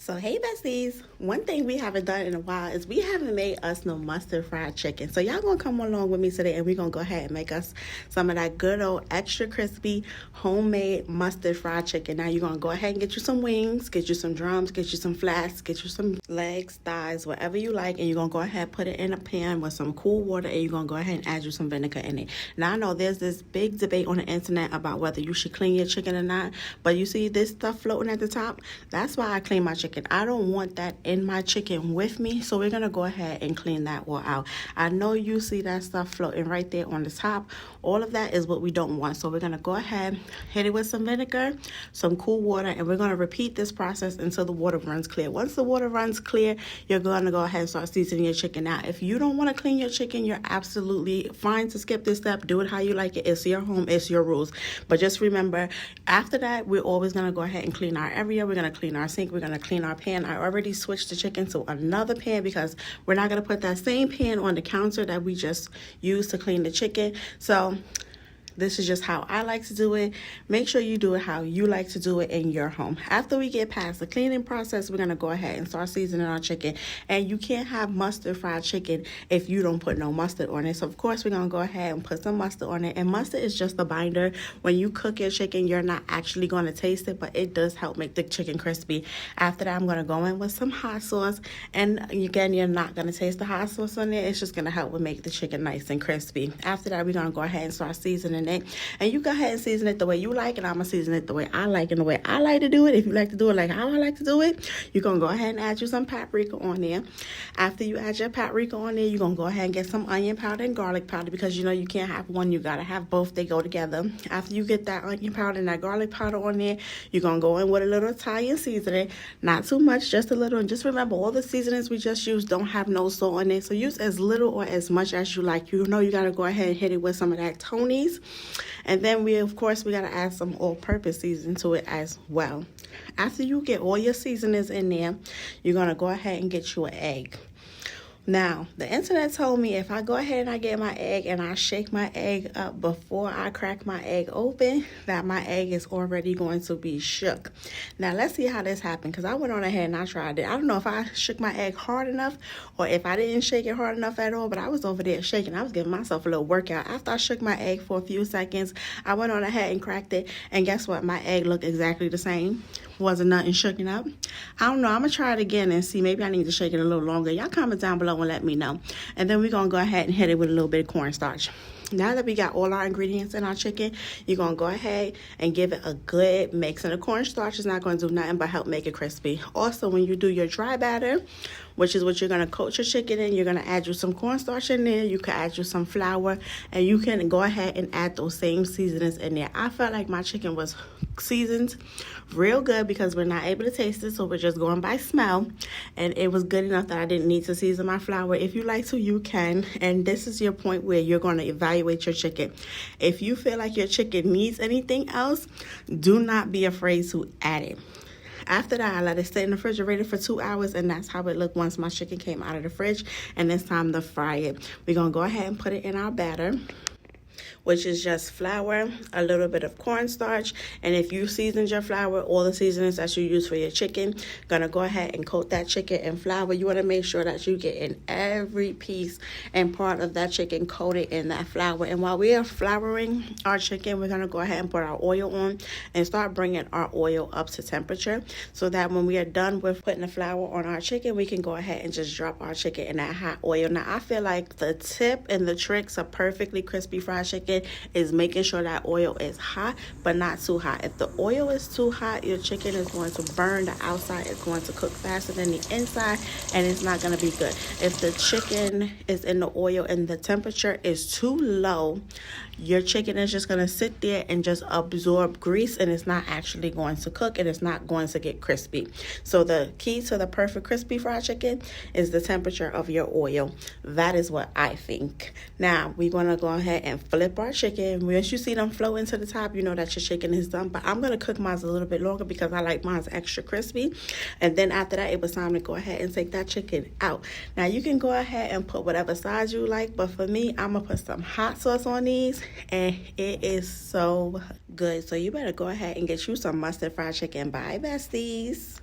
So hey besties, one thing we haven't done in a while is we haven't made us no mustard fried chicken. So y'all gonna come along with me today and we're gonna go ahead and make us some of that good old extra crispy homemade mustard fried chicken. Now you're gonna go ahead and get you some wings, get you some drums, get you some flats, get you some legs, thighs, whatever you like, and you're gonna go ahead and put it in a pan with some cool water and you're gonna go ahead and add you some vinegar in it. Now I know there's this big debate on the internet about whether you should clean your chicken or not, but you see this stuff floating at the top? That's why I clean my chicken. I don't want that in my chicken with me, so we're gonna go ahead and clean that all out. I know you see that stuff floating right there on the top. All of that is what we don't want, so we're gonna go ahead, hit it with some vinegar, some cool water, and we're gonna repeat this process until the water runs clear. Once the water runs clear, you're gonna go ahead and start seasoning your chicken. Now if you don't want to clean your chicken, you're absolutely fine to skip this step. Do it how you like it. It's your home, it's your rules, but just remember, after that we're always gonna go ahead and clean our area. We're gonna clean our sink, we're gonna clean our pan. I already switched the chicken to another pan because we're not going to put that same pan on the counter that we just used to clean the chicken. So this is just how I like to do it. Make sure you do it how you like to do it in your home. After we get past the cleaning process, we're going to go ahead and start seasoning our chicken. And you can't have mustard fried chicken if you don't put no mustard on it. So of course we're going to go ahead and put some mustard on it. And mustard is just a binder. When you cook your chicken, you're not actually going to taste it, but it does help make the chicken crispy. After that, I'm going to go in with some hot sauce. And again, you're not going to taste the hot sauce on it. It's just going to help with make the chicken nice and crispy. After that, we're going to go ahead and start seasoning it. And you go ahead and season it the way you like, and I'm going to season it the way I like and the way I like to do it. If you like to do it like how I like to do it, you're going to go ahead and add you some paprika on there. After you add your paprika on there, you're going to go ahead and get some onion powder and garlic powder, because you know you can't have one, you got to have both. They go together. After you get that onion powder and that garlic powder on there, you're going to go in with a little Italian seasoning. Not too much, just a little. And just remember, all the seasonings we just used don't have no salt in it, so use as little or as much as you like. You know you got to go ahead and hit it with some of that Tony's. And then we got to add some all-purpose seasoning to it as well. After you get all your seasonings in there, you're going to go ahead and get you an egg. Now, the internet told me if I go ahead and I get my egg and I shake my egg up before I crack my egg open, that my egg is already going to be shook. Now, let's see how this happened, because I went on ahead and I tried it. I don't know if I shook my egg hard enough or if I didn't shake it hard enough at all, but I was over there shaking. I was giving myself a little workout. After I shook my egg for a few seconds, I went on ahead and cracked it, and guess what? My egg looked exactly the same. Wasn't nothing shaking up. I don't know. I'm going to try it again and see. Maybe I need to shake it a little longer. Y'all comment down below and let me know. And then we're going to go ahead and hit it with a little bit of cornstarch. Now that we got all our ingredients in our chicken, you're going to go ahead and give it a good mix. And the cornstarch is not going to do nothing but help make it crispy. Also, when you do your dry batter, which is what you're going to coat your chicken in, you're going to add you some cornstarch in there. You can add you some flour, and you can go ahead and add those same seasonings in there. I felt like my chicken was seasoned real good because we're not able to taste it, so we're just going by smell, and it was good enough that I didn't need to season my flour. If you like to, you can, and this is your point where you're going to evaluate your chicken. If you feel like your chicken needs anything else, do not be afraid to add it. After that, I let it stay in the refrigerator for 2 hours, and that's how it looked once my chicken came out of the fridge, and it's time to fry it. We're going to go ahead and put it in our batter, which is just flour, a little bit of cornstarch, and if you seasoned your flour, all the seasonings that you use for your chicken, gonna go ahead and coat that chicken in flour. You wanna make sure that you get in every piece and part of that chicken coated in that flour. And while we are flouring our chicken, we're gonna go ahead and put our oil on and start bringing our oil up to temperature, so that when we are done with putting the flour on our chicken, we can go ahead and just drop our chicken in that hot oil. Now, I feel like the tip and the tricks of perfectly crispy fried chicken is making sure that oil is hot but not too hot. If the oil is too hot, your chicken is going to burn. The outside is going to cook faster than the inside, and it's not going to be good. If the chicken is in the oil and the temperature is too low, your chicken is just going to sit there and just absorb grease, and it's not actually going to cook, and it's not going to get crispy. So the key to the perfect crispy fried chicken is the temperature of your oil. That is what I think. Now we're going to go ahead and flip our chicken. Once you see them floating to the top, you know that your chicken is done. But I'm going to cook mine a little bit longer because I like mine extra crispy. And then after that, it was time to go ahead and take that chicken out. Now you can go ahead and put whatever size you like, but for me, I'm going to put some hot sauce on these, and it is so good. So you better go ahead and get you some mustard fried chicken. Bye, besties.